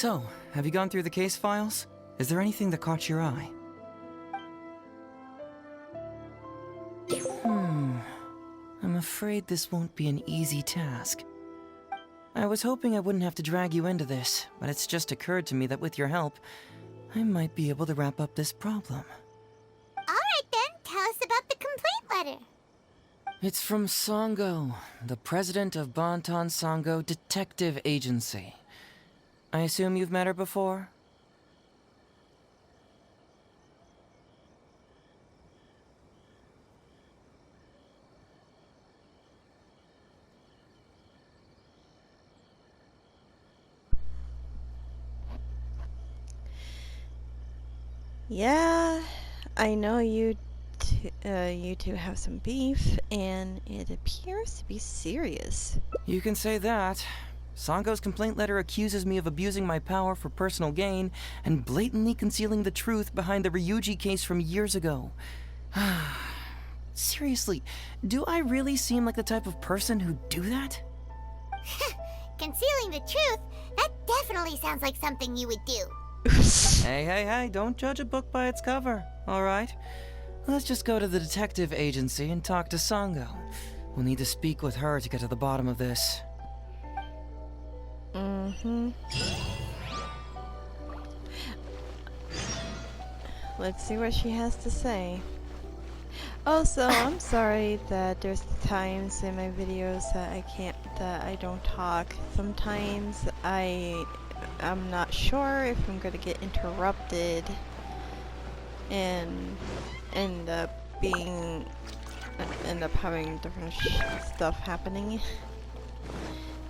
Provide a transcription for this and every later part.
So, have you gone through the case files? Is there anything that caught your eye? I'm afraid this won't be an easy task. I was hoping I wouldn't have to drag you into this, but it's just occurred to me that with your help, I might be able to wrap up this problem. Alright then, tell us about the complaint letter. It's from Sango, the president of Bantan Sango Detective Agency. I assume you've met her before? Yeah, I know you two have some beef, and it appears to be serious. You can say that. Sango's complaint letter accuses me of abusing my power for personal gain and blatantly concealing the truth behind the Ryuji case from years ago. Seriously, do I really seem like the type of person who'd do that? Concealing the truth? That definitely sounds like something you would do. Hey, don't judge a book by its cover, alright? Let's just go to the detective agency and talk to Sango. We'll need to speak with her to get to the bottom of this. Let's see what she has to say. Also, I'm sorry that there's times in my videos that I don't talk. Sometimes I'm not sure if I'm gonna get interrupted and end up having different stuff happening.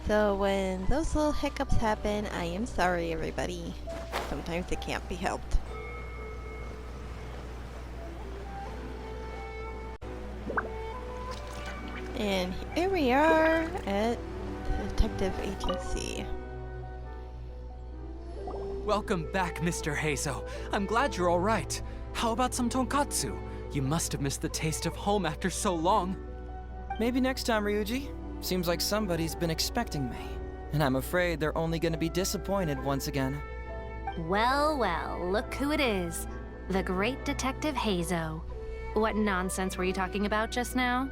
So when those little hiccups happen, I am sorry, everybody. Sometimes it can't be helped. And here we are at the detective agency. Welcome back, Mr. Heizou. I'm glad you're all right. How about some tonkatsu? You must have missed the taste of home after so long. Maybe next time, Ryuji. Seems like somebody's been expecting me. And I'm afraid they're only gonna be disappointed once again. Well, look who it is. The great Detective Heizou. What nonsense were you talking about just now?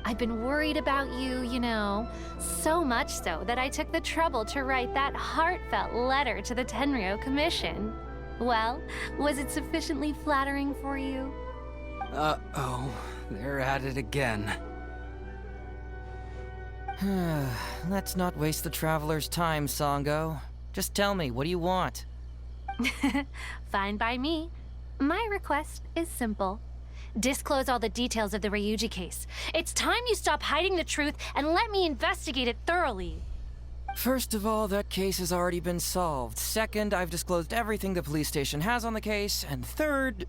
I've been worried about you, you know. So much so that I took the trouble to write that heartfelt letter to the Tenryou Commission. Well, was it sufficiently flattering for you? Uh-oh, they're at it again. Let's not waste the traveler's time, Sango. Just tell me, what do you want? Fine by me. My request is simple. Disclose all the details of the Ryuji case. It's time you stop hiding the truth and let me investigate it thoroughly. First of all, that case has already been solved. Second, I've disclosed everything the police station has on the case. And third...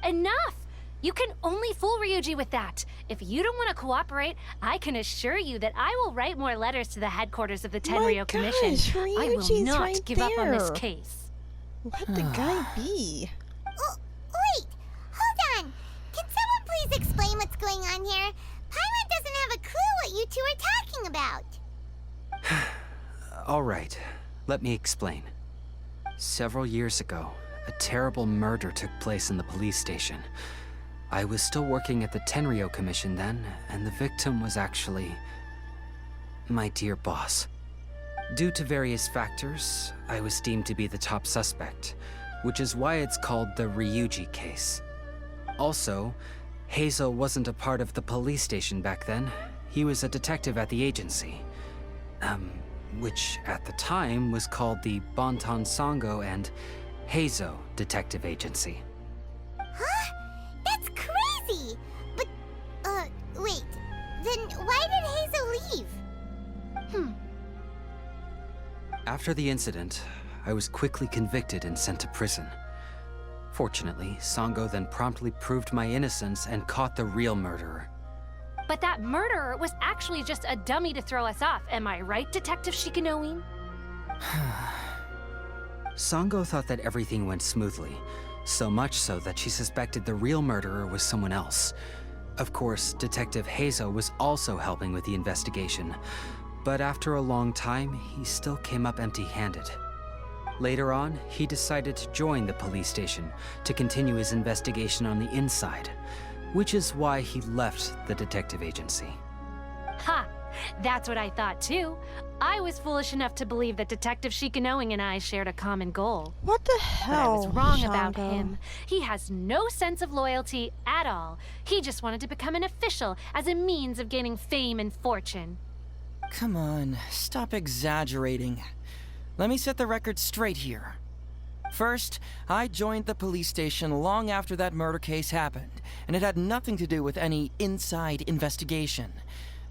Enough! You can only fool Ryuji with that. If you don't want to cooperate, I can assure you that I will write more letters to the headquarters of the Tenryou Commission. I will not right give up on this there. case. Let the guy be. Oh, wait! Hold on! Can someone please explain what's going on here? Paimon doesn't have a clue what you two are talking about. All right, let me explain. Several years ago, a terrible murder took place in the police station. I was still working at the Tenryou Commission then, and the victim was actually my dear boss. Due to various factors, I was deemed to be the top suspect, which is why it's called the Ryuji case. Also, Heizou wasn't a part of the police station back then. He was a detective at the agency, which at the time was called the Bantan Sango and Heizou Detective Agency. Huh? That's crazy! But, wait. Then why did Heizou leave? After the incident, I was quickly convicted and sent to prison. Fortunately, Sango then promptly proved my innocence and caught the real murderer. But that murderer was actually just a dummy to throw us off. Am I right, Detective Shikanoe? Sango thought that everything went smoothly, so much so that she suspected the real murderer was someone else. Of course, Detective Heizou was also helping with the investigation, but after a long time, he still came up empty-handed. Later on, he decided to join the police station to continue his investigation on the inside, which is why he left the detective agency. Ha! That's what I thought too. I was foolish enough to believe that Detective Shikanoing and I shared a common goal. What the But I hell? was wrong about Shango? him. He has no sense of loyalty at all. He just wanted to become an official as a means of gaining fame and fortune. Come on, stop exaggerating. Let me set the record straight here. First, I joined the police station long after that murder case happened, and it had nothing to do with any inside investigation.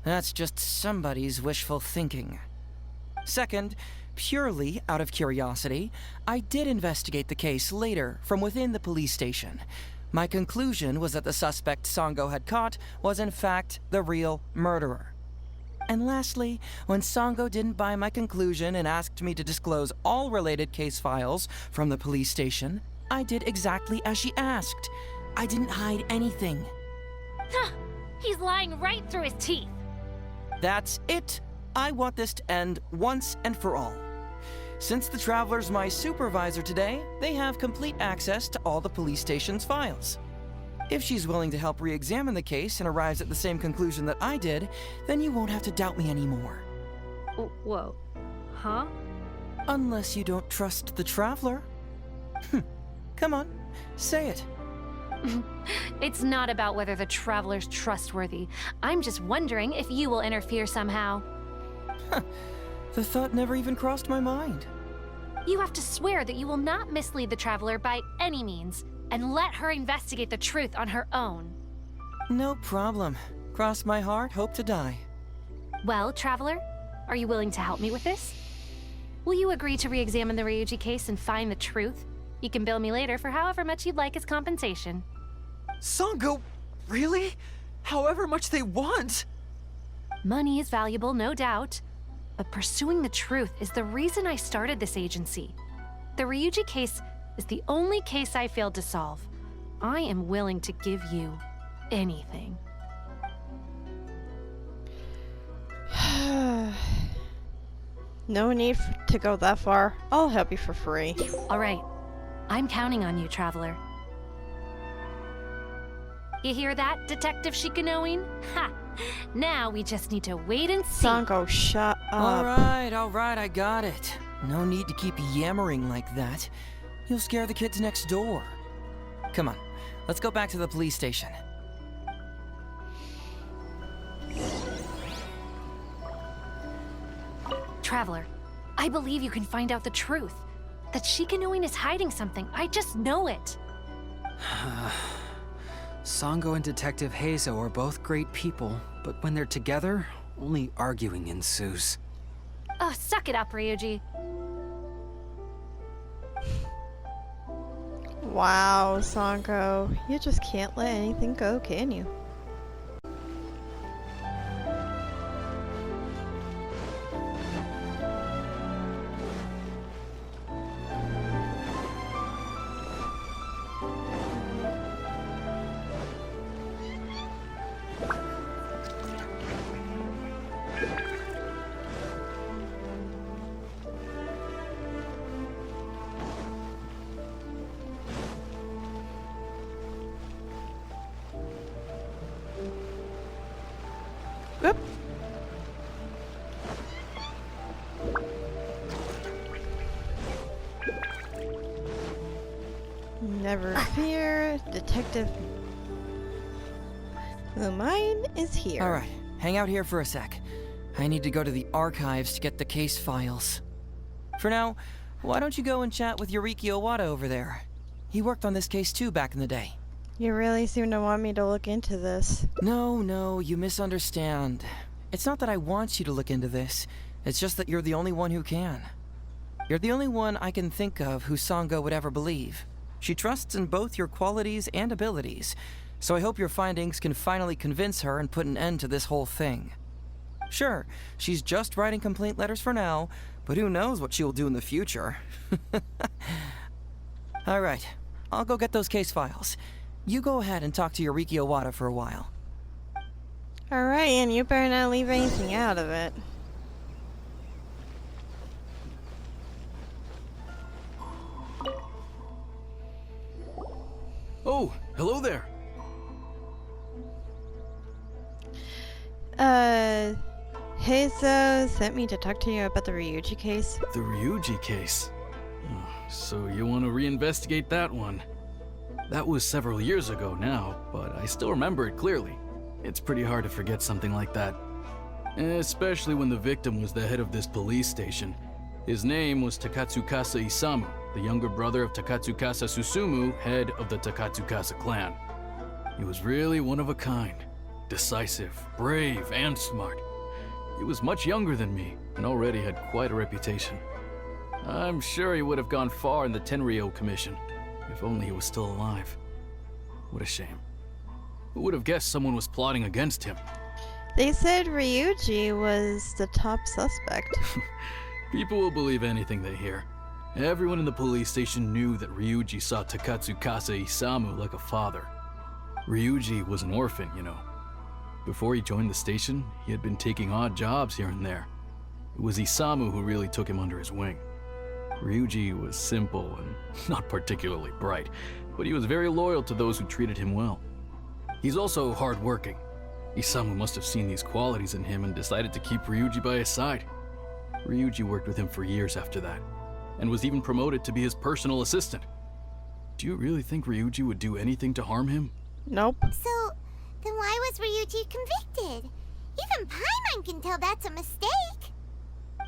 That's just somebody's wishful thinking. Second, purely out of curiosity, I did investigate the case later from within the police station. My conclusion was that the suspect Sango had caught was in fact the real murderer. And lastly, when Sango didn't buy my conclusion and asked me to disclose all related case files from the police station, I did exactly as she asked. I didn't hide anything. Huh! He's lying right through his teeth. That's it. I want this to end once and for all. Since the Traveler's my supervisor today, they have complete access to all the police station's files. If she's willing to help re-examine the case and arrives at the same conclusion that I did, then you won't have to doubt me anymore. Whoa. Huh? Unless you don't trust the Traveler. Come on, say it. It's not about whether the Traveler's trustworthy. I'm just wondering if you will interfere somehow. The thought never even crossed my mind. You have to swear that you will not mislead the Traveler by any means, and let her investigate the truth on her own. No problem. Cross my heart, hope to die. Well, Traveler, are you willing to help me with this? Will you agree to re-examine the Ryuji case and find the truth? You can bill me later for however much you'd like as compensation. Sango, really? However much they want? Money is valuable, no doubt. But pursuing the truth is the reason I started this agency. The Ryuji case is the only case I failed to solve. I am willing to give you anything. No need to go that far. I'll help you for free. All right. I'm counting on you, Traveler. You hear that, Detective Shikanoing? Ha! Now we just need to wait and see. Sango, shut up. All right, I got it. No need to keep yammering like that. You'll scare the kids next door. Come on, let's go back to the police station. Traveler, I believe you can find out the truth. That Shikanoing is hiding something. I just know it. Sango and Detective Heizou are both great people, but when they're together, only arguing ensues. Oh, suck it up, Ryuji. Wow, Sango. You just can't let anything go, can you? Whoop. Never fear, Detective Lumine is here. All right, hang out here for a sec. I need to go to the archives to get the case files. For now, why don't you go and chat with Yoriki Owada over there? He worked on this case too back in the day. You really seem to want me to look into this. No, you misunderstand. It's not that I want you to look into this. It's just that you're the only one who can. You're the only one I can think of who Sango would ever believe. She trusts in both your qualities and abilities, so I hope your findings can finally convince her and put an end to this whole thing. Sure, she's just writing complaint letters for now, but who knows what she'll do in the future. All right, I'll go get those case files. You go ahead and talk to Yoriki Owada for a while. Alright, and you better not leave anything out of it. hello there. Heizou sent me to talk to you about the Ryuji case. The Ryuji case. Oh, so you want to reinvestigate that one? That was several years ago now, but I still remember it clearly. It's pretty hard to forget something like that. Especially when the victim was the head of this police station. His name was Takatsukasa Isamu, the younger brother of Takatsukasa Susumu, head of the Takatsukasa clan. He was really one of a kind. Decisive, brave, and smart. He was much younger than me, and already had quite a reputation. I'm sure he would have gone far in the Tenryou Commission, if only he was still alive. What a shame. Who would have guessed someone was plotting against him? They said Ryuji was the top suspect. People will believe anything they hear. Everyone in the police station knew that Ryuji saw Takatsukasa Isamu like a father. Ryuji was an orphan, you know. Before he joined the station, he had been taking odd jobs here and there. It was Isamu who really took him under his wing. Ryuji was simple and not particularly bright, but he was very loyal to those who treated him well. He's also hardworking. Isamu must have seen these qualities in him and decided to keep Ryuji by his side. Ryuji worked with him for years after that, and was even promoted to be his personal assistant. Do you really think Ryuji would do anything to harm him? Nope. So, then why was Ryuji convicted? Even Paimon can tell that's a mistake.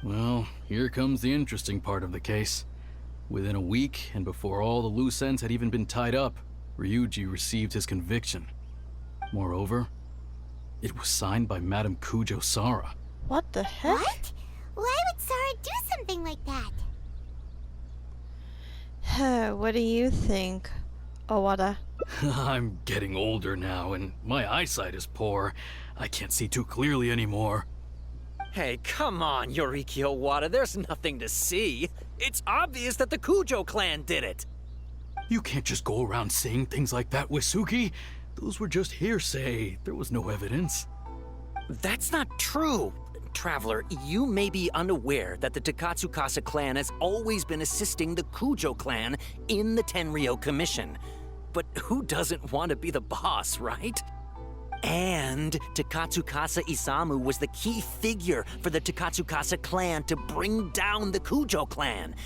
Well, here comes the interesting part of the case. Within a week, and before all the loose ends had even been tied up, Ryuji received his conviction. Moreover, it was signed by Madame Kujo Sara. What the heck? What? Why would Sara do something like that? What do you think, Owada? I'm getting older now, and my eyesight is poor. I can't see too clearly anymore. Hey, come on, Yoriki Owada, there's nothing to see. It's obvious that the Kujo clan did it. You can't just go around saying things like that, Wisuki. Those were just hearsay. There was no evidence. That's not true. Traveler, you may be unaware that the Takatsukasa clan has always been assisting the Kujo clan in the Tenryou Commission. But who doesn't want to be the boss, right? And Takatsukasa Isamu was the key figure for the Takatsukasa clan to bring down the Kujo clan.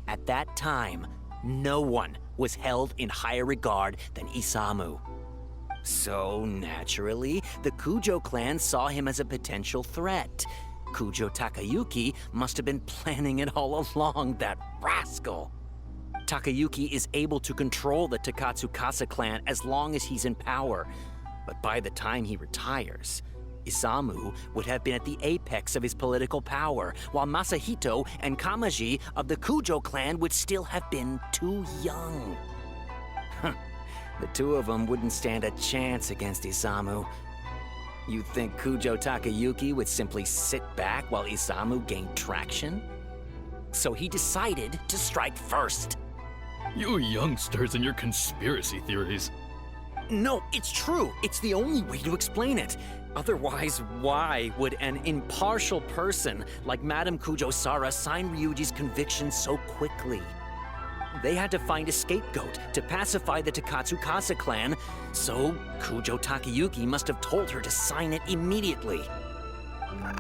At that time, no one was held in higher regard than Isamu. So, naturally, the Kujo clan saw him as a potential threat. Kujo Takayuki must have been planning it all along, that rascal. Takayuki is able to control the Takatsukasa clan as long as he's in power. But by the time he retires, Isamu would have been at the apex of his political power, while Masahito and Kamaji of the Kujo clan would still have been too young. The two of them wouldn't stand a chance against Isamu. You think Kujo Takayuki would simply sit back while Isamu gained traction? So he decided to strike first. You youngsters and your conspiracy theories. No, it's true. It's the only way to explain it. Otherwise, why would an impartial person like Madame Kujo Sara sign Ryuji's conviction so quickly? They had to find a scapegoat to pacify the Takatsukasa clan, so Kujo Takayuki must have told her to sign it immediately.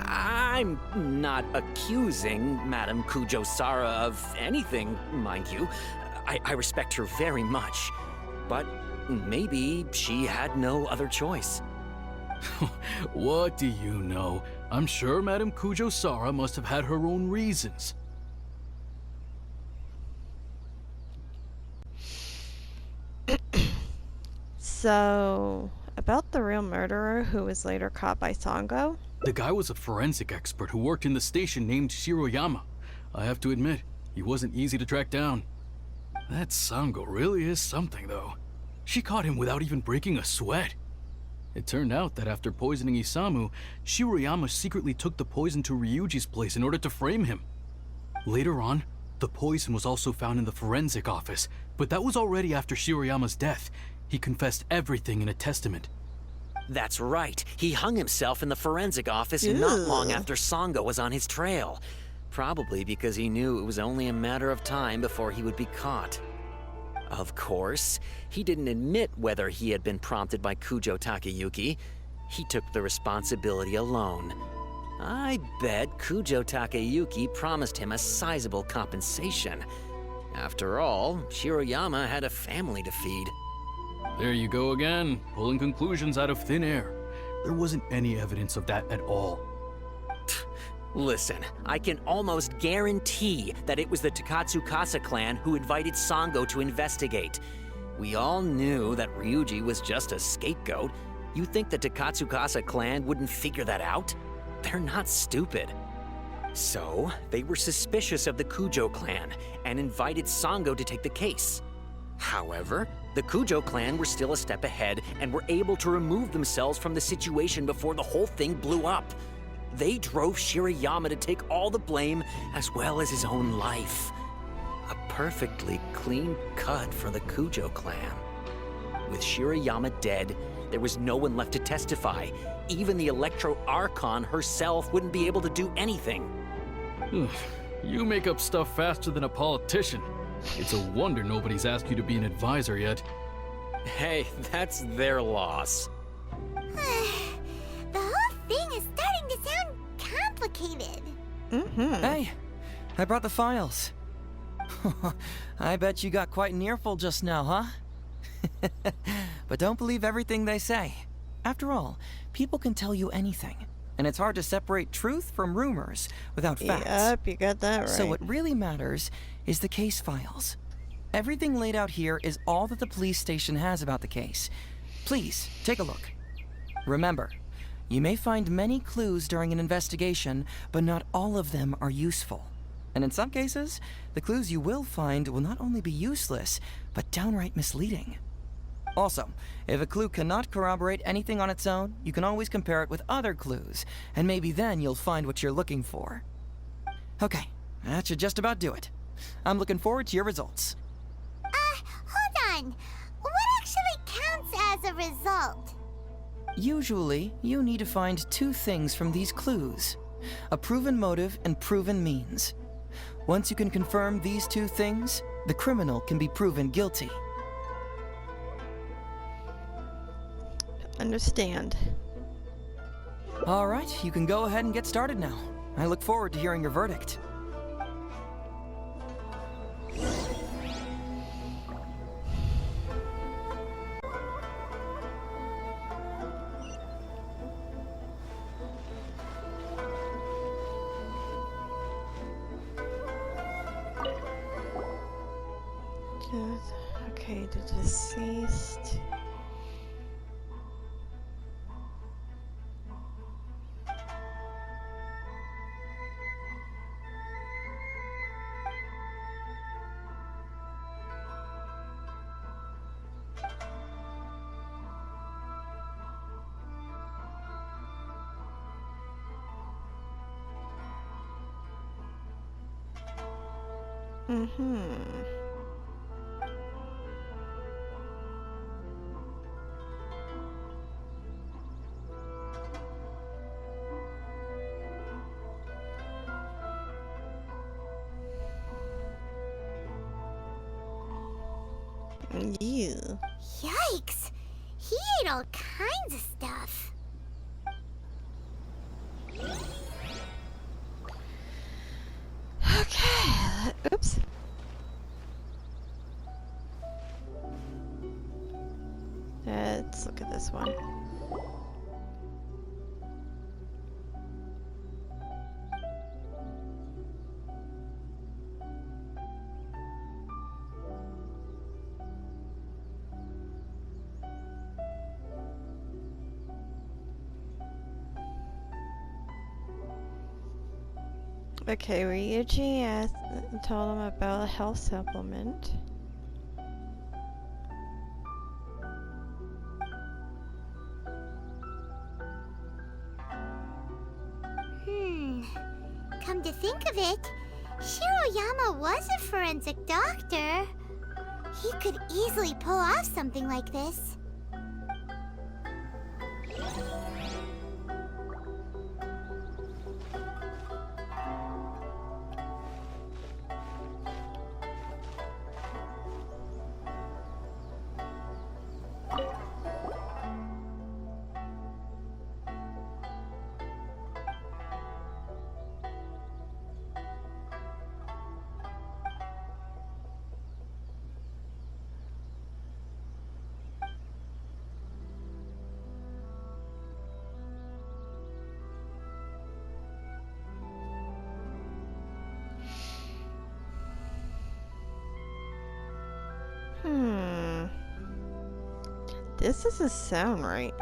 I'm not accusing Madame Kujo Sara of anything, mind you. I respect her very much, but maybe she had no other choice. What do you know? I'm sure Madame Kujo Sara must have had her own reasons. So, about the real murderer who was later caught by Sango? The guy was a forensic expert who worked in the station named Shiroyama. I have to admit, he wasn't easy to track down. That Sango really is something, though. She caught him without even breaking a sweat. It turned out that after poisoning Isamu, Shiroyama secretly took the poison to Ryuji's place in order to frame him. Later on, the poison was also found in the forensic office, but that was already after Shiroyama's death. He confessed everything in a testament. That's right. He hung himself in the forensic office not long after Sango was on his trail. Probably because he knew it was only a matter of time before he would be caught. Of course, he didn't admit whether he had been prompted by Kujo Takayuki. He took the responsibility alone. I bet Kujo Takayuki promised him a sizable compensation. After all, Shiroyama had a family to feed. There you go again, pulling conclusions out of thin air. There wasn't any evidence of that at all. Listen, I can almost guarantee that it was the Takatsukasa clan who invited Sango to investigate. We all knew that Ryuji was just a scapegoat. You think the Takatsukasa clan wouldn't figure that out? They're not stupid. So, they were suspicious of the Kujo clan and invited Sango to take the case. However, the Kujo clan were still a step ahead and were able to remove themselves from the situation before the whole thing blew up. They drove Shiroyama to take all the blame as well as his own life. A perfectly clean cut for the Kujo clan. With Shiroyama dead, there was no one left to testify. Even the Electro Archon herself wouldn't be able to do anything. You make up stuff faster than a politician. It's a wonder nobody's asked you to be an advisor yet. Hey, that's their loss. The whole thing is starting to sound complicated. Hey, I brought the files. I bet you got quite an earful just now, huh? But don't believe everything they say. After all, people can tell you anything, and it's hard to separate truth from rumors without facts. Yep, you got that right. So what really matters is the case files. Everything laid out here is all that the police station has about the case. Please, take a look. Remember, you may find many clues during an investigation, but not all of them are useful. And in some cases, the clues you will find will not only be useless, but downright misleading. Also, if a clue cannot corroborate anything on its own, you can always compare it with other clues, and maybe then you'll find what you're looking for. Okay, that should just about do it. I'm looking forward to your results. Hold on. What actually counts as a result? Usually, you need to find two things from these clues: a proven motive and proven means. Once you can confirm these two things, the criminal can be proven guilty. Understand. All right, you can go ahead and get started now. I look forward to hearing your verdict. Okay, the deceased. You. Yikes! He ate all kinds of stuff. Okay. Oops. Let's look at this one. Okay, Ryuji told him about a health supplement. Come to think of it, Shiroyama was a forensic doctor. He could easily pull off something like this. This doesn't sound right.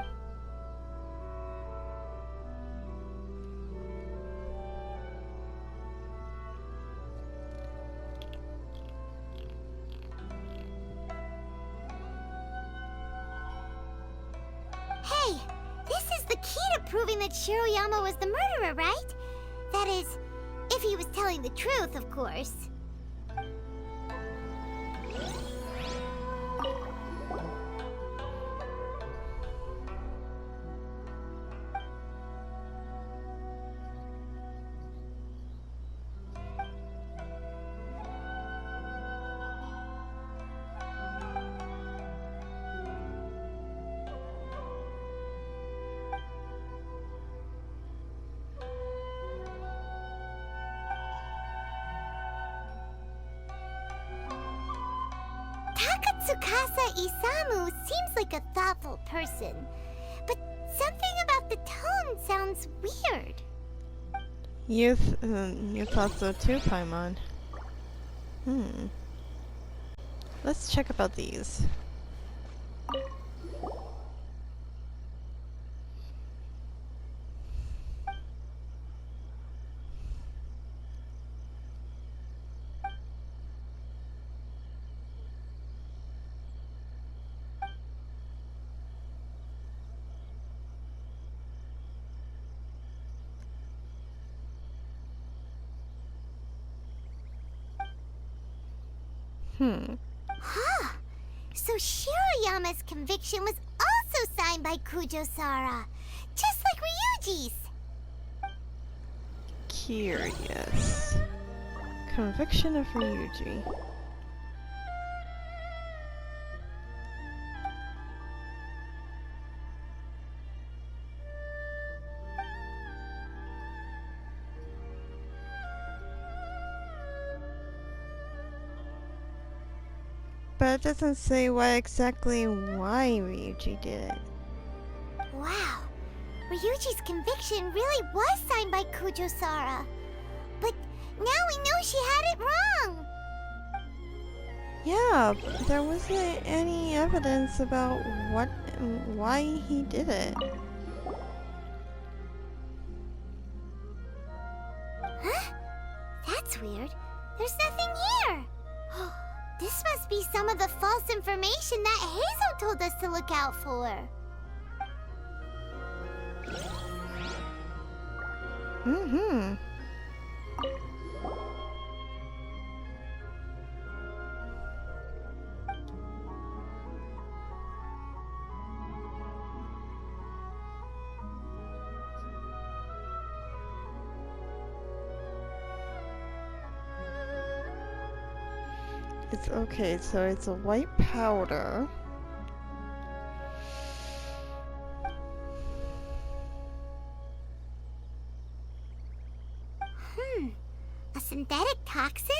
Hey, this is the key to proving that Shiroyama was the murderer, right? That is, if he was telling the truth, of course. Tsukasa Isamu seems like a thoughtful person, but something about the tone sounds weird. You thought so too, Paimon. Let's check about these. Huh. So Shiroyama's conviction was also signed by Kujo-Sara, just like Ryuji's. Curious. Conviction of Ryuji. But it doesn't say why Ryuji did it. Wow. Ryuji's conviction really was signed by Kujo-Sara. But now we know she had it wrong. Yeah, there wasn't any evidence about why he did it. Huh? That's weird. There's nothing here. This must be some of the false information that Heizou told us to look out for. It's okay, so it's a white powder. A synthetic toxin?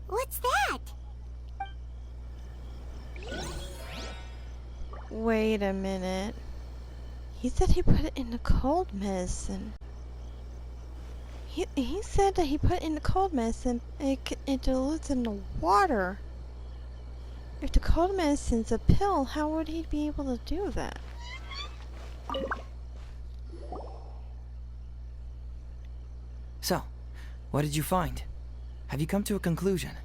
What's that? Wait a minute. He said he put it in the cold medicine. He said that he put it in the cold medicine, it dilutes in the water. If the cold medicine's a pill, how would he be able to do that? So, what did you find? Have you come to a conclusion?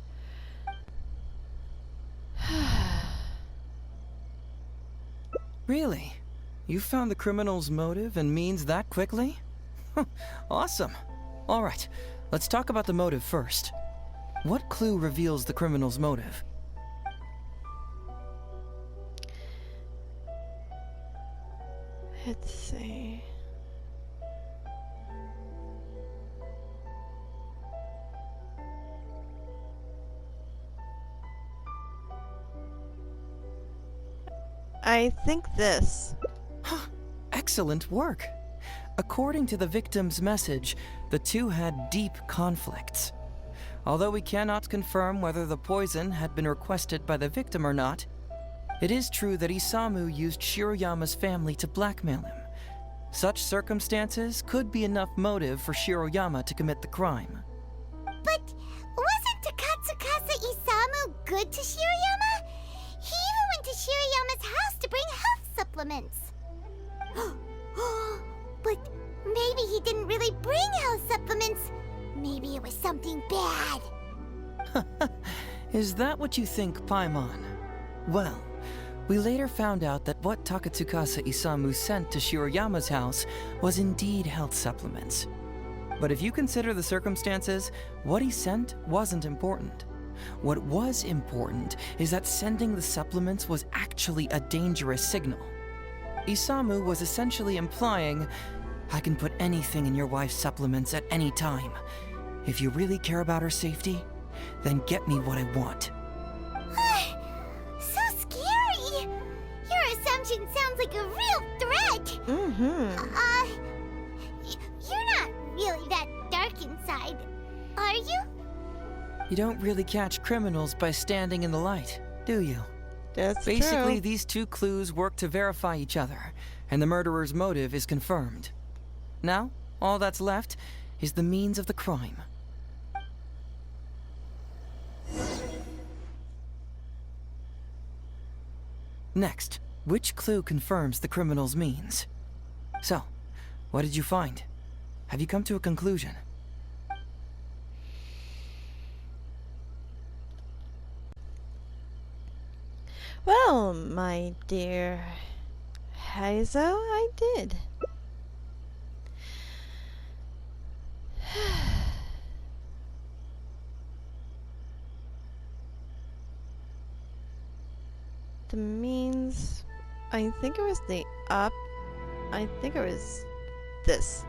Really? You found the criminal's motive and means that quickly? Awesome. All right, let's talk about the motive first. What clue reveals the criminal's motive? Let's see. I think this. Excellent work. According to the victim's message, the two had deep conflicts. Although we cannot confirm whether the poison had been requested by the victim or not, it is true that Isamu used Shiroyama's family to blackmail him. Such circumstances could be enough motive for Shiroyama to commit the crime. But wasn't Tsukasa Isamu good to Shiroyama? Shirayama's house to bring health supplements. But maybe he didn't really bring health supplements. Maybe it was something bad. Is that what you think, Paimon? Well, we later found out that what Takatsukasa Isamu sent to Shiroyama's house was indeed health supplements. But if you consider the circumstances, what he sent wasn't important. What was important is that sending the supplements was actually a dangerous signal. Isamu was essentially implying, I can put anything in your wife's supplements at any time. If you really care about her safety, then get me what I want. So scary! Your assumption sounds like a real threat! You're not really that dark inside, are you? You don't really catch criminals by standing in the light, do you? That's Basically, true. these two clues work to verify each other, and the murderer's motive is confirmed. Now, all that's left is the means of the crime. Next, which clue confirms the criminal's means? So, what did you find? Have you come to a conclusion? Well, my dear Heizou, I did. The means, I think it was the up. I think it was this.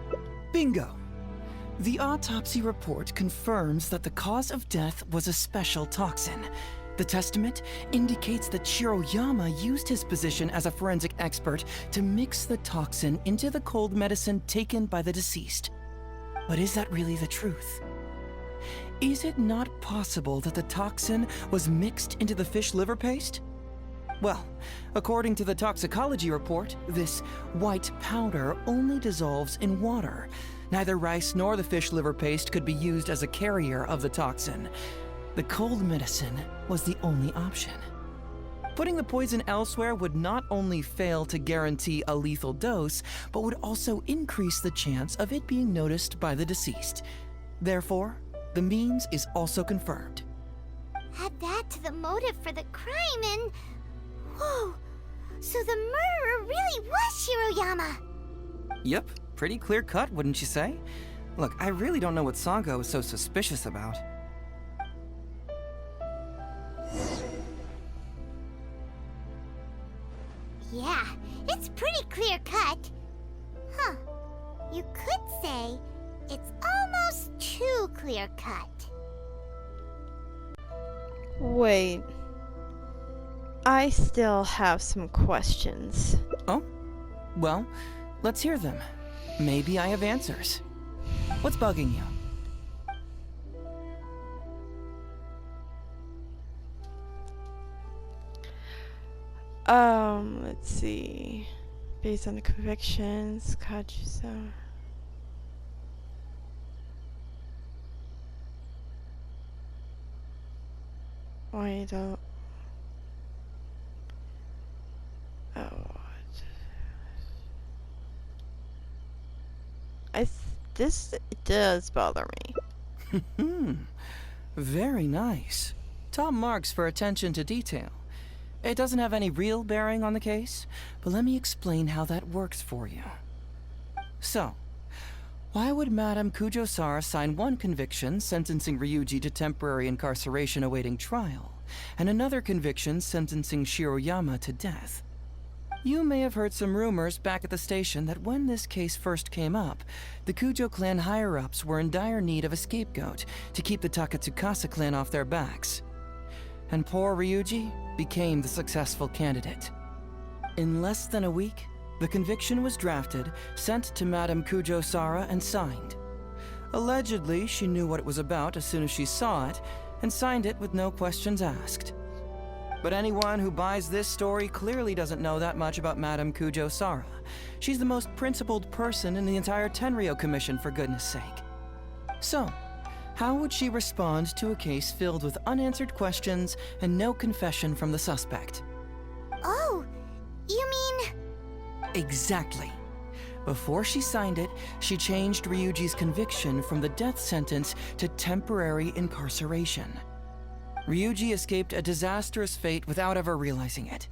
Bingo! The autopsy report confirms that the cause of death was a special toxin. The testament indicates that Shiroyama used his position as a forensic expert to mix the toxin into the cold medicine taken by the deceased. But is that really the truth? Is it not possible that the toxin was mixed into the fish liver paste? Well, according to the toxicology report, this white powder only dissolves in water. Neither rice nor the fish liver paste could be used as a carrier of the toxin. The cold medicine was the only option. Putting the poison elsewhere would not only fail to guarantee a lethal dose, but would also increase the chance of it being noticed by the deceased. Therefore, the means is also confirmed. Add that to the motive for the crime and... Whoa! So the murderer really was Shiroyama! Yep, pretty clear cut, wouldn't you say? Look, I really don't know what Sango is so suspicious about. Yeah, it's pretty clear cut. Huh. You could say it's almost too clear cut. Wait. I still have some questions. Oh? Well, let's hear them. Maybe I have answers. What's bugging you? Let's see. Based on the convictions, Kajusa. I don't. Oh. This does bother me. Very nice. Top marks for attention to detail. It doesn't have any real bearing on the case, but let me explain how that works for you. So, why would Madame Kujo-Sara sign one conviction sentencing Ryuji to temporary incarceration awaiting trial, and another conviction sentencing Shiroyama to death? You may have heard some rumors back at the station that when this case first came up, the Kujo clan higher-ups were in dire need of a scapegoat to keep the Takatsukasa clan off their backs. And poor Ryuji became the successful candidate. In less than a week, the conviction was drafted, sent to Madame Kujo-Sara, and signed. Allegedly, she knew what it was about as soon as she saw it, and signed it with no questions asked. But anyone who buys this story clearly doesn't know that much about Madame Kujo-Sara. She's the most principled person in the entire Tenryou Commission, for goodness sake. So, how would she respond to a case filled with unanswered questions and no confession from the suspect? Oh, you mean... Exactly. Before she signed it, she changed Ryuji's conviction from the death sentence to temporary incarceration. Ryuji escaped a disastrous fate without ever realizing it.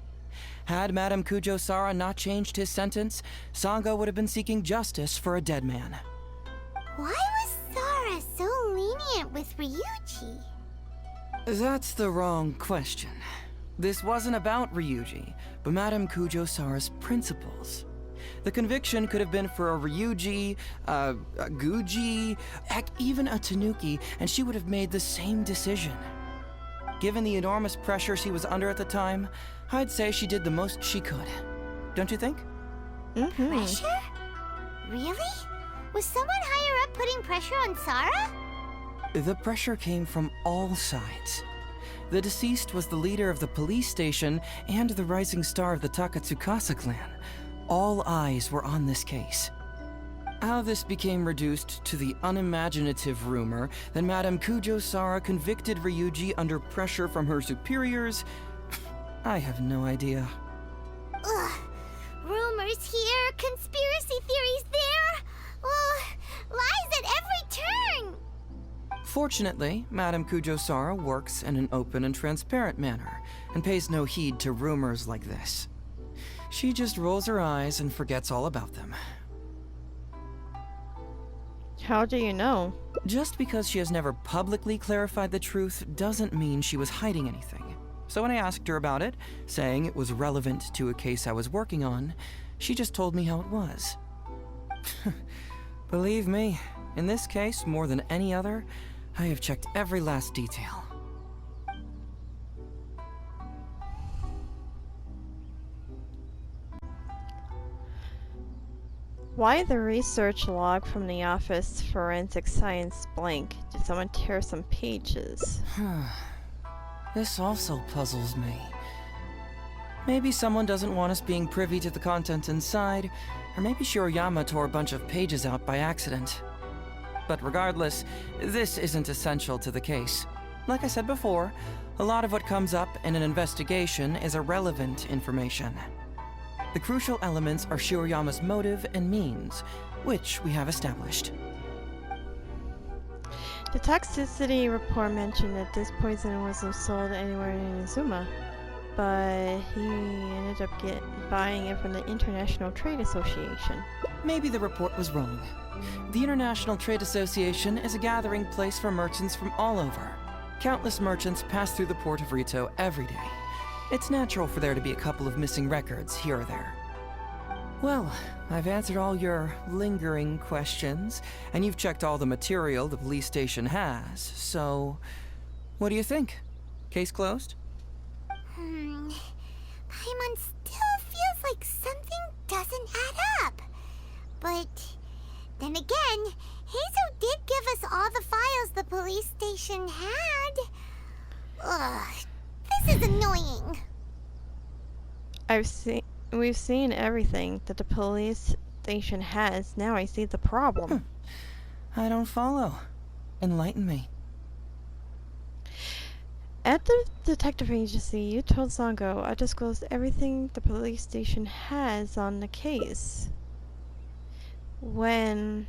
Had Madame Kujo-Sara not changed his sentence, Sango would have been seeking justice for a dead man. Why was Sara so lenient with Ryuji? That's the wrong question. This wasn't about Ryuji, but Madame Kujo-Sara's principles. The conviction could have been for a Ryuji, a Guji, heck, even a Tanuki, and she would have made the same decision. Given the enormous pressure she was under at the time, I'd say she did the most she could. Don't you think? Pressure? Really? Was someone higher up putting pressure on Sara? The pressure came from all sides. The deceased was the leader of the police station and the rising star of the Takatsukasa clan. All eyes were on this case. How this became reduced to the unimaginative rumor that Madame Kujo-Sara convicted Ryuji under pressure from her superiors, I have no idea. Ugh. Rumors here, conspiracy theories there. Ugh. Lies at every turn. Fortunately, Madame Kujo-Sara works in an open and transparent manner, and pays no heed to rumors like this. She just rolls her eyes and forgets all about them. How do you know? Just because she has never publicly clarified the truth doesn't mean she was hiding anything. So when I asked her about it, saying it was relevant to a case I was working on, she just told me how it was. Believe me, in this case, more than any other, I have checked every last detail. Why the research log from the office forensic science blank? Did someone tear some pages? This also puzzles me. Maybe someone doesn't want us being privy to the content inside, or maybe Shiroyama tore a bunch of pages out by accident. But regardless, this isn't essential to the case. Like I said before, a lot of what comes up in an investigation is irrelevant information. The crucial elements are Shiroyama's motive and means, which we have established. The toxicity report mentioned that this poison wasn't sold anywhere in Inazuma, but he ended up buying it from the International Trade Association. Maybe the report was wrong. The International Trade Association is a gathering place for merchants from all over. Countless merchants pass through the port of Rito every day. It's natural for there to be a couple of missing records here or there. Well, I've answered all your lingering questions, and you've checked all the material the police station has, so... what do you think? Case closed? Paimon still feels like something doesn't add up. But then again, Heizou did give us all the files the police station had. Ugh, this is annoying. We've seen everything that the police station has. Now I see the problem. I don't follow. Enlighten me. At the detective agency, you told Sango I disclosed everything the police station has on the case. When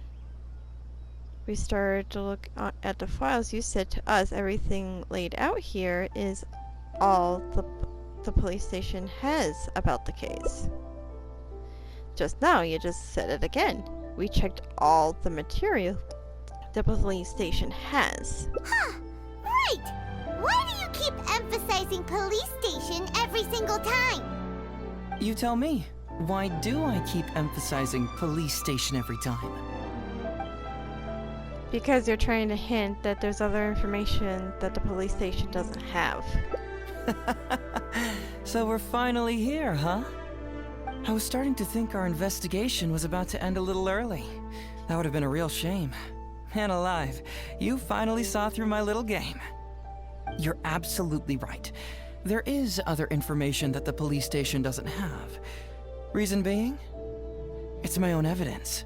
we started to look at the files, you said to us everything laid out here is all the police station has about the case. Just now, you just said it again. We checked all the material the police station has. Huh, right! Why do you keep emphasizing police station every single time? You tell me. Why do I keep emphasizing police station every time? Because you're trying to hint that there's other information that the police station doesn't have. So we're finally here, huh? I was starting to think our investigation was about to end a little early. That would have been a real shame. Man alive, you finally saw through my little game. You're absolutely right. There is other information that the police station doesn't have. Reason being? It's my own evidence.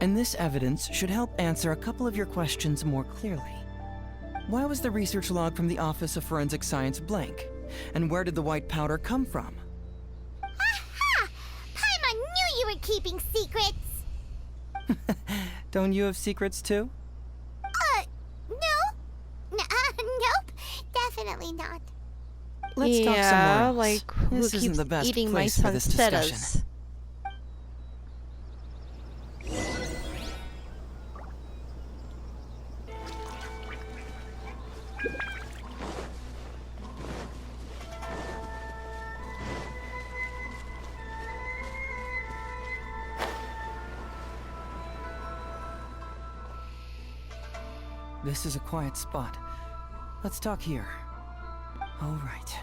And this evidence should help answer a couple of your questions more clearly. Why was the research log from the Office of Forensic Science blank? And where did the white powder come from? keeping secrets. Don't you have secrets too? No. Nope. Definitely not. Let's talk somewhere else. like who This isn't keeps the best eating my place for this discussion. sunsettas? This is a quiet spot. Let's talk here. All right.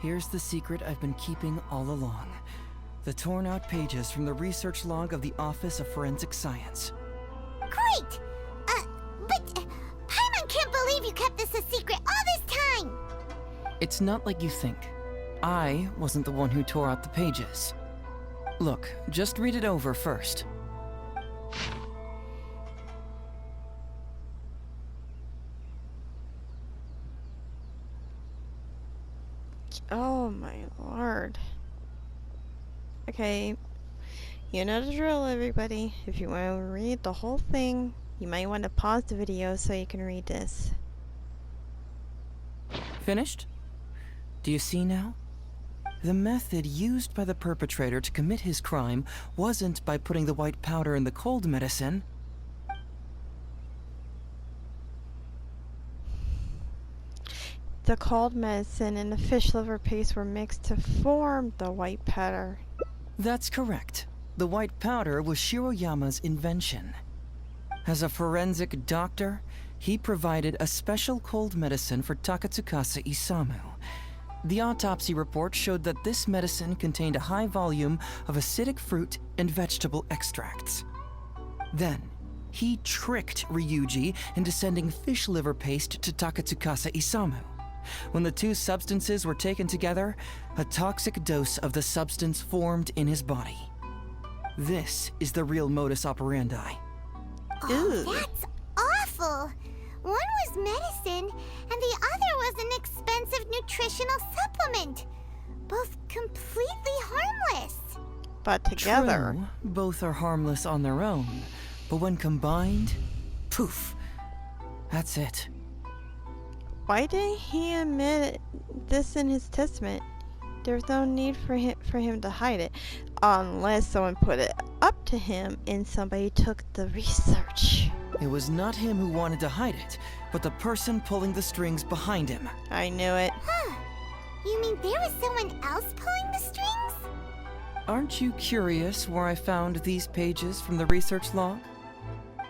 Here's the secret I've been keeping all along. The torn out pages from the research log of the Office of Forensic Science. Great! But Paimon can't believe you kept this a secret all this time! It's not like you think. I wasn't the one who tore out the pages. Look, just read it over first. Oh my lord. Okay, you know the drill, everybody. If you want to read the whole thing, you might want to pause the video so you can read this. Finished? Do you see now? The method used by the perpetrator to commit his crime wasn't by putting the white powder in the cold medicine. The cold medicine and the fish liver paste were mixed to form the white powder. That's correct. The white powder was Shiroyama's invention. As a forensic doctor, he provided a special cold medicine for Takatsukasa Isamu. The autopsy report showed that this medicine contained a high volume of acidic fruit and vegetable extracts. Then, he tricked Ryuji into sending fish liver paste to Takatsukasa Isamu. When the two substances were taken together, a toxic dose of the substance formed in his body. This is the real modus operandi. Oh, that's awful! One was medicine, and the other was an expensive nutritional supplement. Both completely harmless. But together... True, both are harmless on their own, but when combined, poof, that's it. Why didn't he admit this in his testament? There's no need for him to hide it, unless someone put it up to him and somebody took the research. It was not him who wanted to hide it, but the person pulling the strings behind him. I knew it. Huh. You mean there was someone else pulling the strings? Aren't you curious where I found these pages from the research log?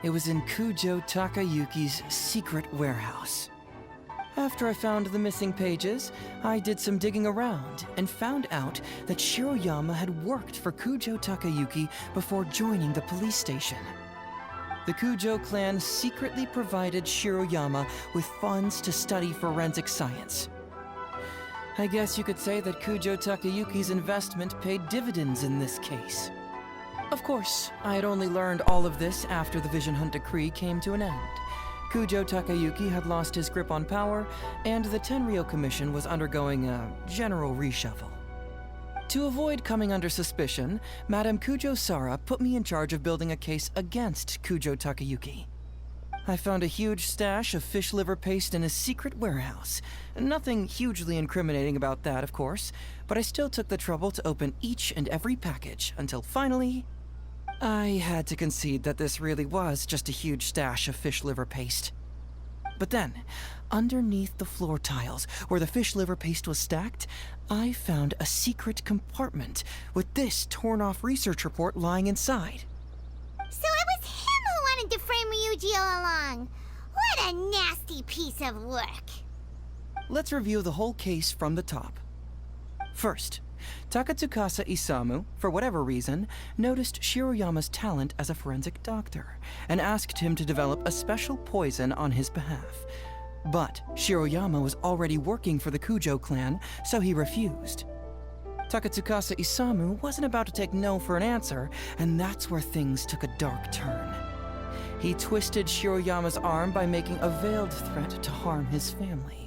It was in Kujo Takayuki's secret warehouse. After I found the missing pages, I did some digging around and found out that Shiroyama had worked for Kujo Takayuki before joining the police station. The Kujo clan secretly provided Shiroyama with funds to study forensic science. I guess you could say that Kujo Takayuki's investment paid dividends in this case. Of course, I had only learned all of this after the Vision Hunt decree came to an end. Kujo Takayuki had lost his grip on power, and the Tenryou Commission was undergoing a general reshuffle. To avoid coming under suspicion, Madame Kujo Sara put me in charge of building a case against Kujo Takayuki. I found a huge stash of fish liver paste in a secret warehouse. Nothing hugely incriminating about that, of course, but I still took the trouble to open each and every package until finally... I had to concede that this really was just a huge stash of fish liver paste. But then, underneath the floor tiles, where the fish liver paste was stacked, I found a secret compartment with this torn-off research report lying inside. So it was him who wanted to frame Ryuji all along. What a nasty piece of work. Let's review the whole case from the top. First, Takatsukasa Isamu, for whatever reason, noticed Shiroyama's talent as a forensic doctor and asked him to develop a special poison on his behalf. But Shiroyama was already working for the Kujo clan, so he refused. Takatsukasa Isamu wasn't about to take no for an answer, and that's where things took a dark turn. He twisted Shiroyama's arm by making a veiled threat to harm his family.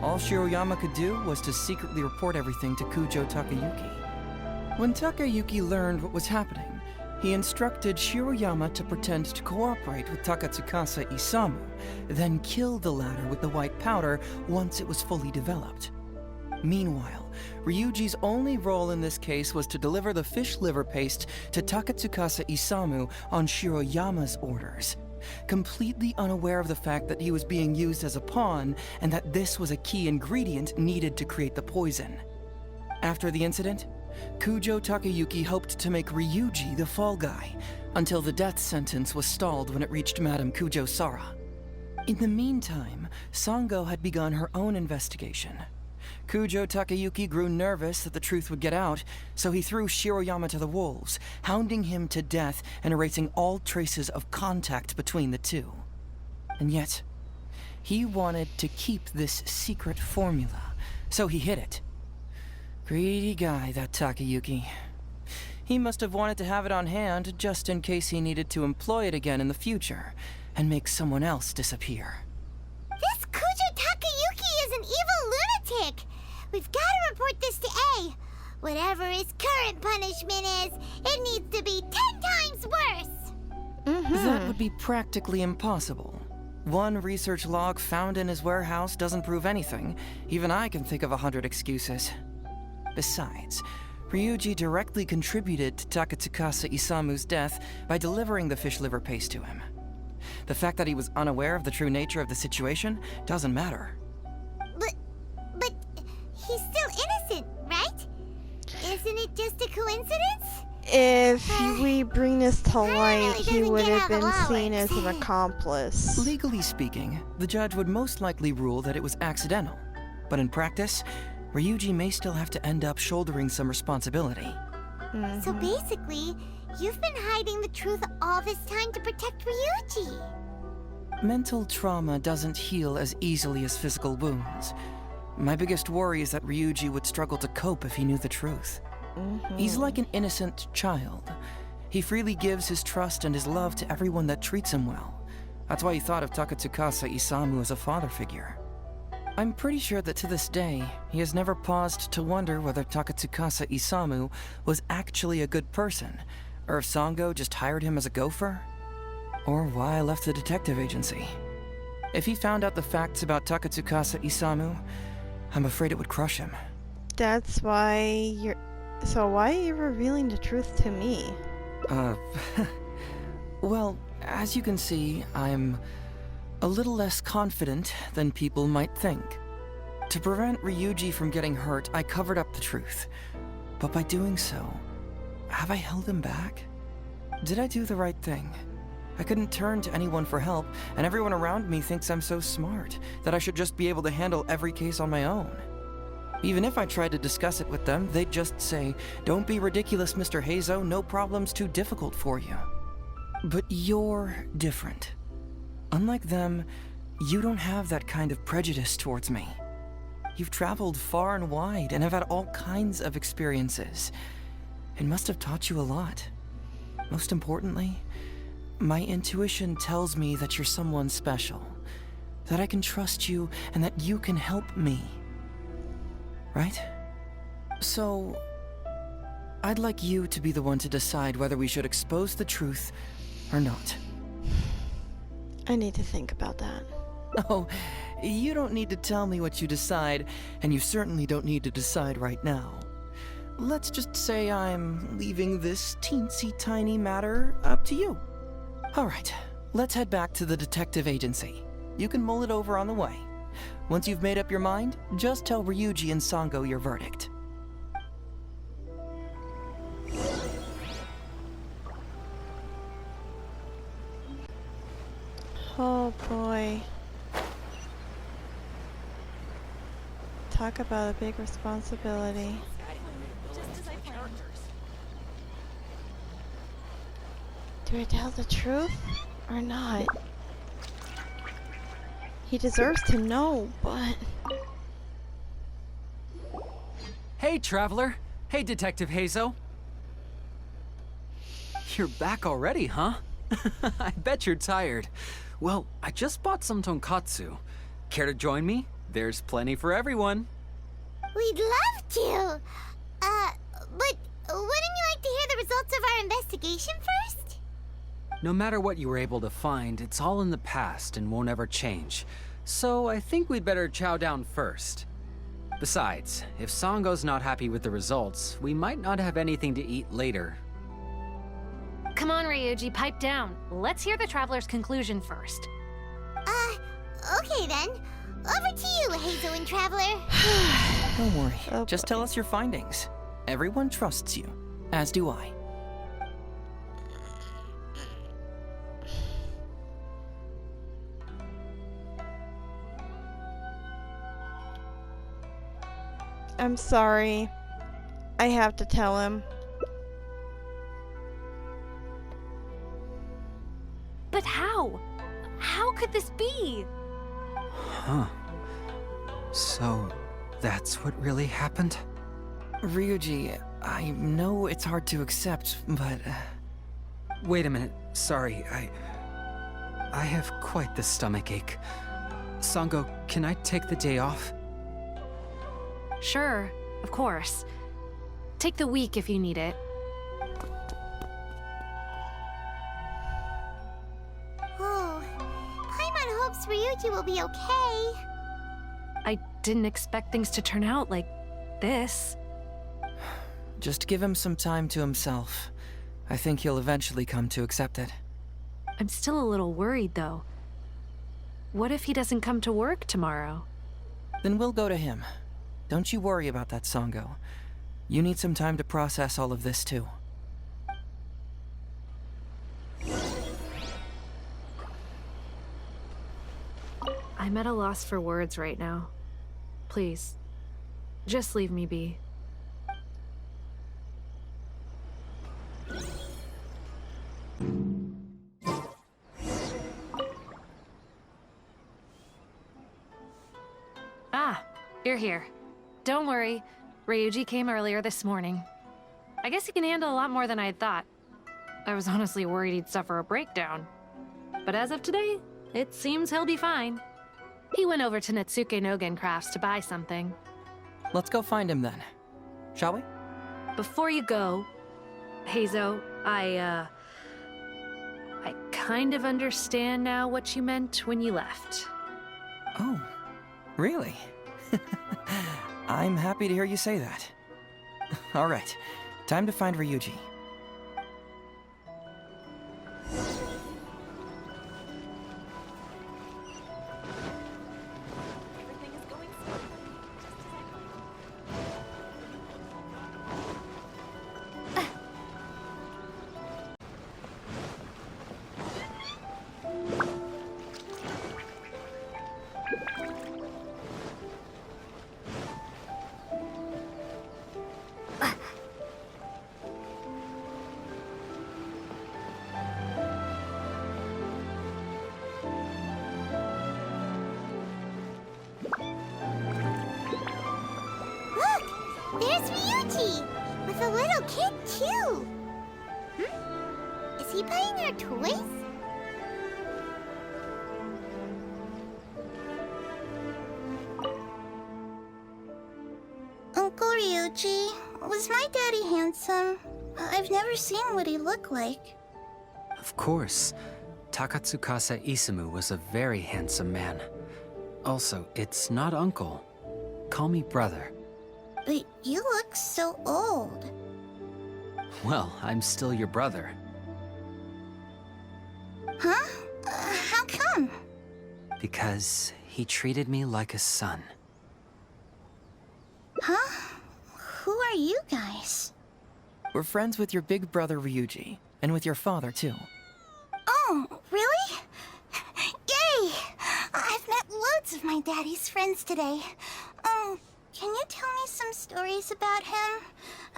All Shiroyama could do was to secretly report everything to Kujo Takayuki. When Takayuki learned what was happening, he instructed Shiroyama to pretend to cooperate with Takatsukasa Isamu, then kill the latter with the white powder once it was fully developed. Meanwhile, Ryuji's only role in this case was to deliver the fish liver paste to Takatsukasa Isamu on Shiroyama's orders, completely unaware of the fact that he was being used as a pawn and that this was a key ingredient needed to create the poison. After the incident, Kujo Takayuki hoped to make Ryuji the fall guy, until the death sentence was stalled when it reached Madame Kujo Sara. In the meantime, Sango had begun her own investigation. Kujo Takayuki grew nervous that the truth would get out, so he threw Shiroyama to the wolves, hounding him to death and erasing all traces of contact between the two. And yet, he wanted to keep this secret formula, so he hid it. Greedy guy, that Takayuki. He must have wanted to have it on hand just in case he needed to employ it again in the future, and make someone else disappear. This Kujo Takayuki is an evil lunatic! We've got to report this to A. Whatever his current punishment is, it needs to be 10 times worse! That would be practically impossible. One research log found in his warehouse doesn't prove anything. Even I can think of 100 excuses. Besides, Ryuji directly contributed to Takatsukasa Isamu's death by delivering the fish liver paste to him. The fact that he was unaware of the true nature of the situation doesn't matter. But he's still innocent, right? Isn't it just a coincidence? If we bring this to light, really he doesn't would get have how been to allow seen it. as an accomplice. Legally speaking, the judge would most likely rule that it was accidental. But in practice, Ryuji may still have to end up shouldering some responsibility. So basically, you've been hiding the truth all this time to protect Ryuji. Mental trauma doesn't heal as easily as physical wounds. My biggest worry is that Ryuji would struggle to cope if he knew the truth. He's like an innocent child. He freely gives his trust and his love to everyone that treats him well. That's why he thought of Takatsukasa Isamu as a father figure. I'm pretty sure that to this day, he has never paused to wonder whether Takatsukasa Isamu was actually a good person, or if Sango just hired him as a gopher, or why I left the detective agency. If he found out the facts about Takatsukasa Isamu, I'm afraid it would crush him. That's why you're... So why are you revealing the truth to me? Well, as you can see, I'm a little less confident than people might think. To prevent Ryuji from getting hurt, I covered up the truth. But by doing so, have I held him back? Did I do the right thing? I couldn't turn to anyone for help, and everyone around me thinks I'm so smart that I should just be able to handle every case on my own. Even if I tried to discuss it with them, they'd just say, "Don't be ridiculous, Mr. Heizou, no problem's too difficult for you." But you're different. Unlike them, you don't have that kind of prejudice towards me. You've traveled far and wide and have had all kinds of experiences. It must have taught you a lot. Most importantly, my intuition tells me that you're someone special, that I can trust you and that you can help me. Right? So, I'd like you to be the one to decide whether we should expose the truth or not. I need to think about that. Oh, you don't need to tell me what you decide, and you certainly don't need to decide right now. Let's just say I'm leaving this teensy-tiny matter up to you. All right, let's head back to the detective agency. You can mull it over on the way. Once you've made up your mind, just tell Ryuji and Sango your verdict. Oh boy. Talk about a big responsibility. Do I tell the truth or not? He deserves to know, but... Hey, Traveler! Hey, Detective Heizou! You're back already, huh? I bet you're tired. Well, I just bought some tonkatsu. Care to join me? There's plenty for everyone. We'd love to. But Wouldn't you like to hear the results of our investigation first? No matter what you were able to find, it's all in the past and won't ever change. So I think we'd better chow down first. Besides, if Sango's not happy with the results, we might not have anything to eat later. Come on, Ryuji, pipe down. Let's hear the traveler's conclusion first. Okay then. Over to you, Heizou and Traveler. Don't worry. Oh, Just tell us your findings. Everyone trusts you, as do I. I'm sorry. I have to tell him. But how? How could this be? Huh. So, that's what really happened? Ryuji, I know it's hard to accept, but... Wait a minute. Sorry, I have quite the stomach ache. Sango, can I take the day off? Sure, of course. Take the week if you need it. Oh, Paimon hopes Ryuji will be okay. I didn't expect things to turn out like this. Just give him some time to himself. I think he'll eventually come to accept it. I'm still a little worried, though. What if he doesn't come to work tomorrow? Then we'll go to him. Don't you worry about that, Sango. You need some time to process all of this, too. I'm at a loss for words right now. Please, just leave me be. Ah, you're here. Don't worry. Ryuji came earlier this morning. I guess he can handle a lot more than I had thought. I was honestly worried he'd suffer a breakdown. But as of today, it seems he'll be fine. He went over to Natsuke Nogen Crafts to buy something. Let's go find him then. Shall we? Before you go, Heizou, I kind of understand now what you meant when you left. Oh, really? I'm happy to hear you say that. All right, time to find Ryuji. Look! There's Ryuji! With a little kid, too! Is he buying our toys? Uncle Ryuji, was my daddy handsome? I've never seen what he looked like. Of course. Takatsukasa Isamu was a very handsome man. Also, it's not uncle. Call me brother. But you look so old. Well, I'm still your brother. Huh? How come? Because he treated me like a son. Huh? Who are you guys? We're friends with your big brother Ryuji, and with your father, too. Oh, really? Yay! I've met loads of my daddy's friends today. Can you tell me some stories about him?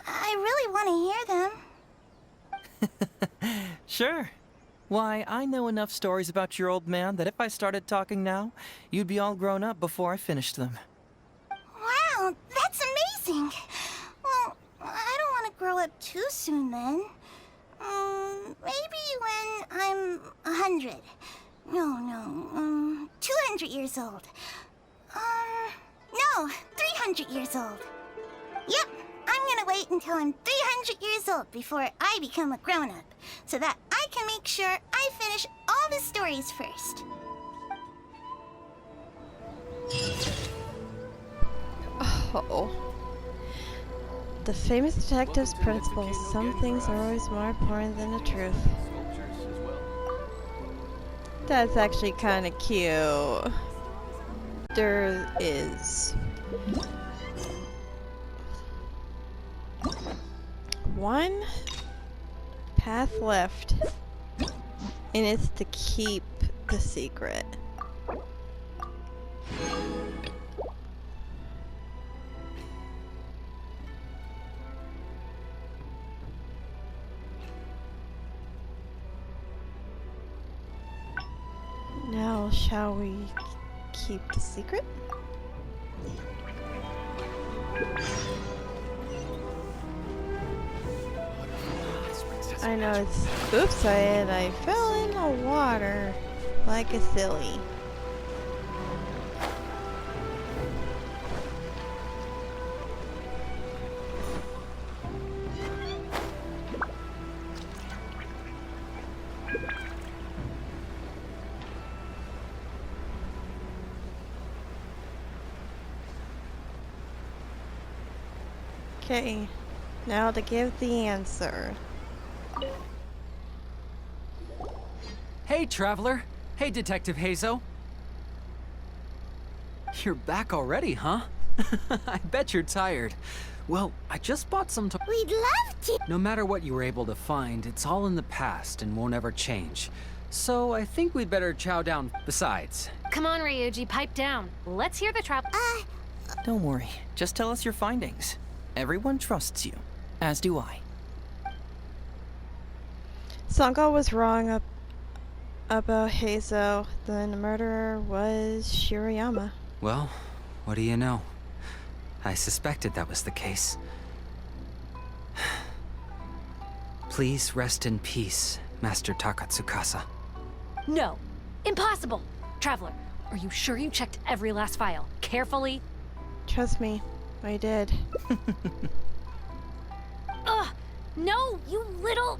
I really want to hear them. Sure. Why, I know enough stories about your old man that if I started talking now, you'd be all grown up before I finished them. Wow, that's amazing! Well, I don't want to grow up too soon then. Maybe when I'm 100. No, 200 years old. No, 300 years old. Yep, I'm to wait until I'm 300 years old before I become a grown-up, so that I can make sure I finish all the stories first. Oh. The famous detective's principle, some things are always more important than the truth. That's actually kind of cute. There is one path left, and it's to keep the secret. Now, shall we keep the secret? I know it's... Oops, I fell in the water like a silly. Okay, now to give the answer. Hey, Traveler. Hey, Detective Heizou. You're back already, huh? I bet you're tired. Well, I just bought some time. We'd love to. No matter what you were able to find, it's all in the past and won't ever change. So I think we'd better chow down. Besides, Come on, Ryuji, pipe down. Let's hear the trap. Don't worry, just tell us your findings. Everyone trusts you, as do I. Sango was wrong about Heizou. Then the murderer was Shirayama. well, what do you know? I suspected that was the case. Please rest in peace, Master Takatsukasa. No, impossible. Traveler, are you sure you checked every last file carefully? Trust me, I did. Ugh, no, you little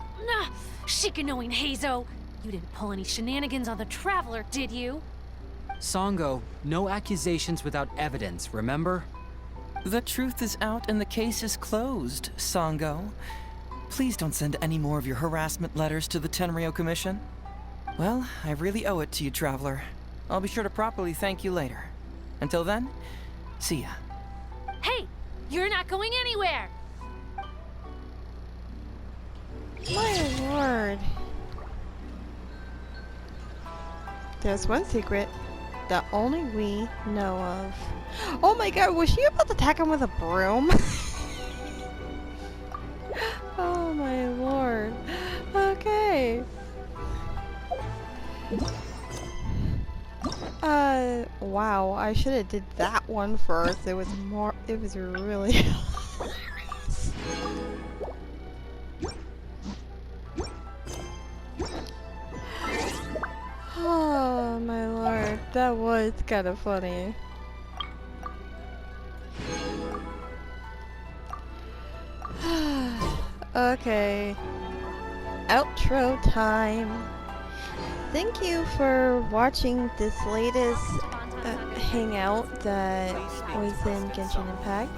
chicken-knowing Heizou. You didn't pull any shenanigans on the Traveler, did you? Sango, no accusations without evidence, remember? The truth is out and the case is closed, Sango. Please don't send any more of your harassment letters to the Tenryo Commission. Well, I really owe it to you, Traveler. I'll be sure to properly thank you later. Until then, see ya. Hey, you're not going anywhere. My lord. There's one secret that only we know of. Oh my god, was she about to attack him with a broom? Oh my lord. Okay. Wow, I should have did that one first. It was really hilarious. Oh my lord, that was kind of funny. Okay, outro time. Thank you for watching this latest hangout that was in Genshin Impact.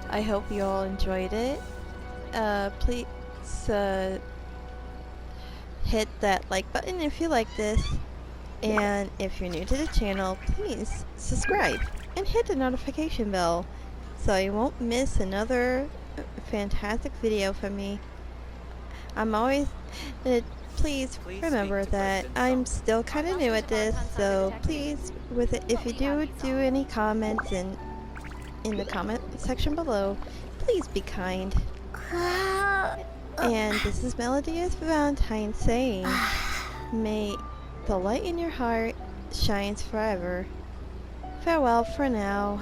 I hope you all enjoyed it. Please hit that like button if you like this. And if you're new to the channel, please subscribe and hit the notification bell so you won't miss another fantastic video from me. I'm always... please remember that I'm still kind of new at this, so please, if you do any comments in the comment section below, please be kind. And this is Melodious Valentine saying, may the light in your heart shines forever. Farewell for now.